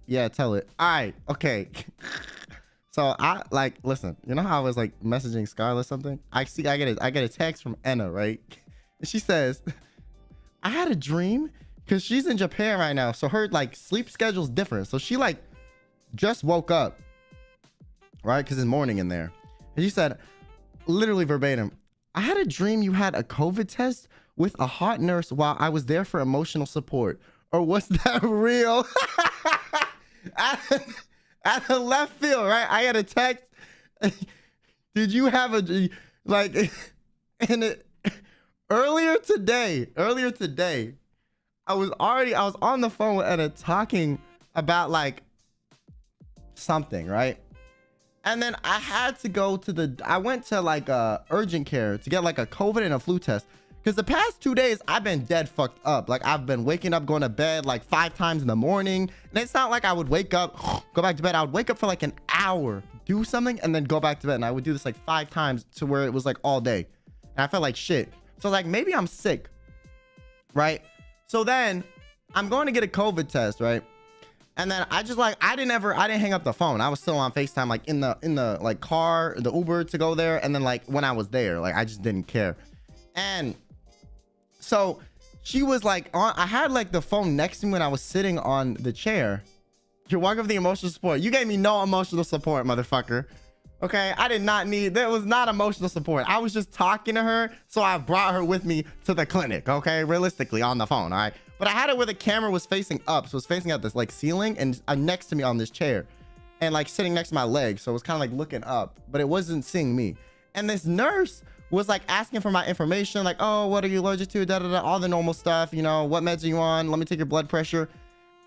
Yeah, tell it. All right, okay. So I like listen. You know how I was like messaging Scarlett something? I get a text from Enna, right? And she says, "I had a dream because she's in Japan right now, so her like sleep schedule's different. So she like just woke up, right? Because it's morning in there." And she said, literally verbatim, "I had a dream you had a COVID test with a hot nurse while I was there for emotional support. Or was that real?" At the left field, right? I had a text. Did you have a like? And earlier today, I was on the phone with Enna talking about like something, right? And then I had to go to I went to like urgent care to get like a COVID and a flu test. Because the past 2 days, I've been dead fucked up. Like, I've been waking up, going to bed like 5 times in the morning. And it's not like I would wake up, go back to bed. I would wake up for like an hour, do something, and then go back to bed. And I would do this like 5 times to where it was like all day. And I felt like shit. So like, maybe I'm sick, right? So then I'm going to get a COVID test, right? And then I just like, I didn't hang up the phone. I was still on FaceTime, like in the like car, the Uber to go there. And then like when I was there, like I just didn't care. And so she was like I had like the phone next to me when I was sitting on the chair. You're welcome for the emotional support. You gave me no emotional support, motherfucker. Okay, I did not need, that was not emotional support. I was just talking to her, so I brought her with me to the clinic, okay? Realistically, on the phone, all right? But I had it where the camera was facing up, so it was facing out this like ceiling and next to me on this chair. And like sitting next to my leg, so it was kind of like looking up, but it wasn't seeing me. And this nurse was like asking for my information, like, oh, what are you allergic to, da da da, all the normal stuff, you know, what meds are you on, let me take your blood pressure.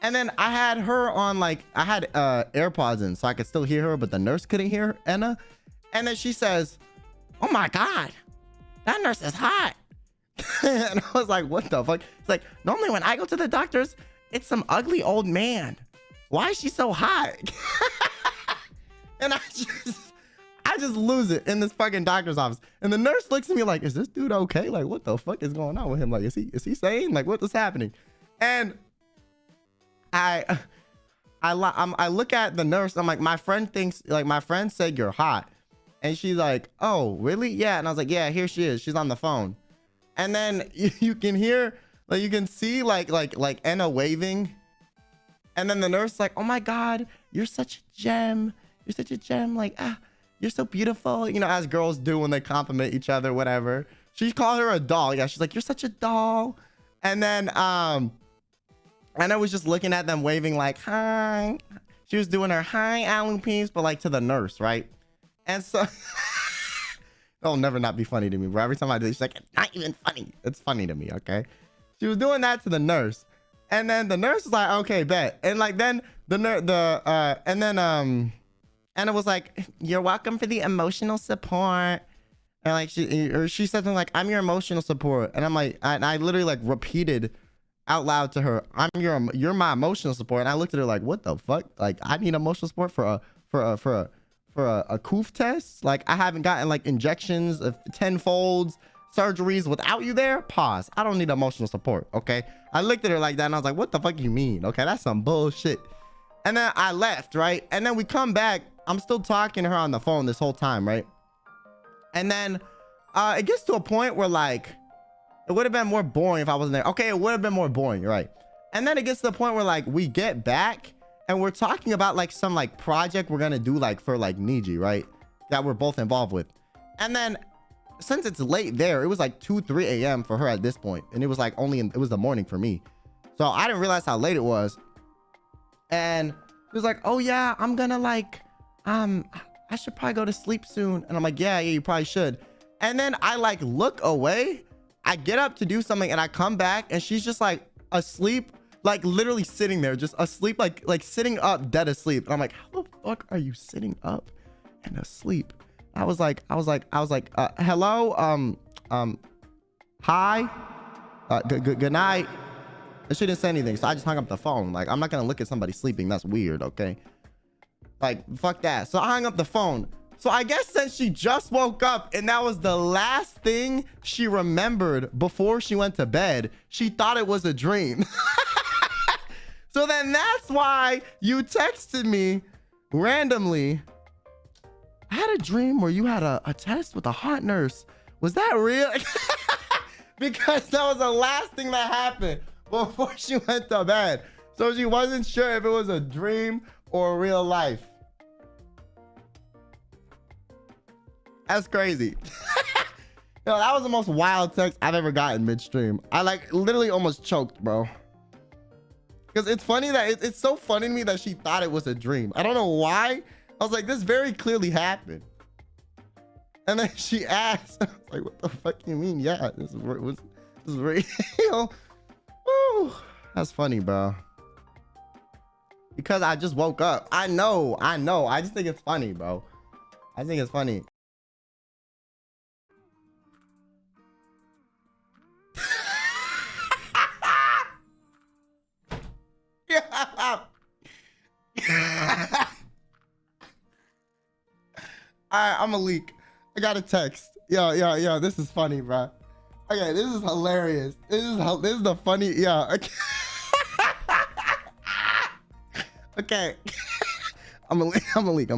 And then I had her on like, I had AirPods in so I could still hear her, but the nurse couldn't hear Enna. And then she says, "Oh my god, that nurse is hot." And I was like, what the fuck? It's like, normally when I go to the doctors, it's some ugly old man. Why is she so hot? And I just lose it in this fucking doctor's office. And the nurse looks at me like, is this dude okay? Like, what the fuck is going on with him? Like, is he sane? Like, what is happening? And I look at the nurse. I'm like, my friend said you're hot. And she's like, oh, really? Yeah. And I was like, yeah, here she is. She's on the phone. And then you can hear, like, you can see like Enna waving. And then the nurse like, oh my God, you're such a gem. You're such a gem. Like, you're so beautiful, you know, as girls do when they compliment each other, whatever. She called her a doll. Yeah, she's like, you're such a doll. And then and I was just looking at them waving like, hi. She was doing her hi Alouette, but like to the nurse, right? And so it'll never not be funny to me, bro. Every time I do it, she's like, it's not even funny. It's funny to me, okay? She was doing that to the nurse. And then the nurse was like, okay, bet. And like then Enna was like, you're welcome for the emotional support. And like she said something like, I'm your emotional support. And I'm like, I literally like repeated out loud to her, you're my emotional support. And I looked at her like, what the fuck? Like, I need emotional support for a coof test? Like, I haven't gotten like injections of 10 folds, surgeries without you there. Pause. I don't need emotional support. Okay. I looked at her like that and I was like, what the fuck you mean? Okay, that's some bullshit. And then I left, right? And then we come back. I'm still talking to her on the phone this whole time, right? And then it gets to a point where like, it would have been more boring if I wasn't there. Okay, it would have been more boring, right? And then it gets to the point where like we get back and we're talking about like some like project we're gonna do like for like Niji, right? That we're both involved with. And then since it's late there, it was like 2-3 a.m. for her at this point, and it was like it was the morning for me, so I didn't realize how late it was. And he was like, oh yeah, I'm gonna like I should probably go to sleep soon. And I'm like, yeah, you probably should. And then I like look away, I get up to do something, and I come back and she's just like asleep, like literally sitting there just asleep, like sitting up dead asleep. And I'm like, how the fuck are you sitting up and asleep? I was like, hello, hi, good night. And she didn't say anything, so I just hung up the phone. Like, I'm not gonna look at somebody sleeping. That's weird, okay? Like, fuck that. So I hung up the phone. So I guess since she just woke up and that was the last thing she remembered before she went to bed, she thought it was a dream. So then that's why you texted me randomly. I had a dream where you had a test with a hot nurse. Was that real? Because that was the last thing that happened before she went to bed. So she wasn't sure if it was a dream or real life. That's crazy. Yo, that was the most wild text I've ever gotten midstream. I like literally almost choked, bro. Because it's funny that it's so funny to me that she thought it was a dream. I don't know why. I was like, this very clearly happened. And then she asked, I was like, what the fuck you mean? Yeah, this is real. Woo. That's funny, bro. Because I just woke up. I know. I just think it's funny, bro. I think it's funny. Yeah. Alright, I'm a leak. I got a text. Yo, this is funny, bro. Okay, this is hilarious. This is the funny, yeah. Okay. Okay. I'm a leak.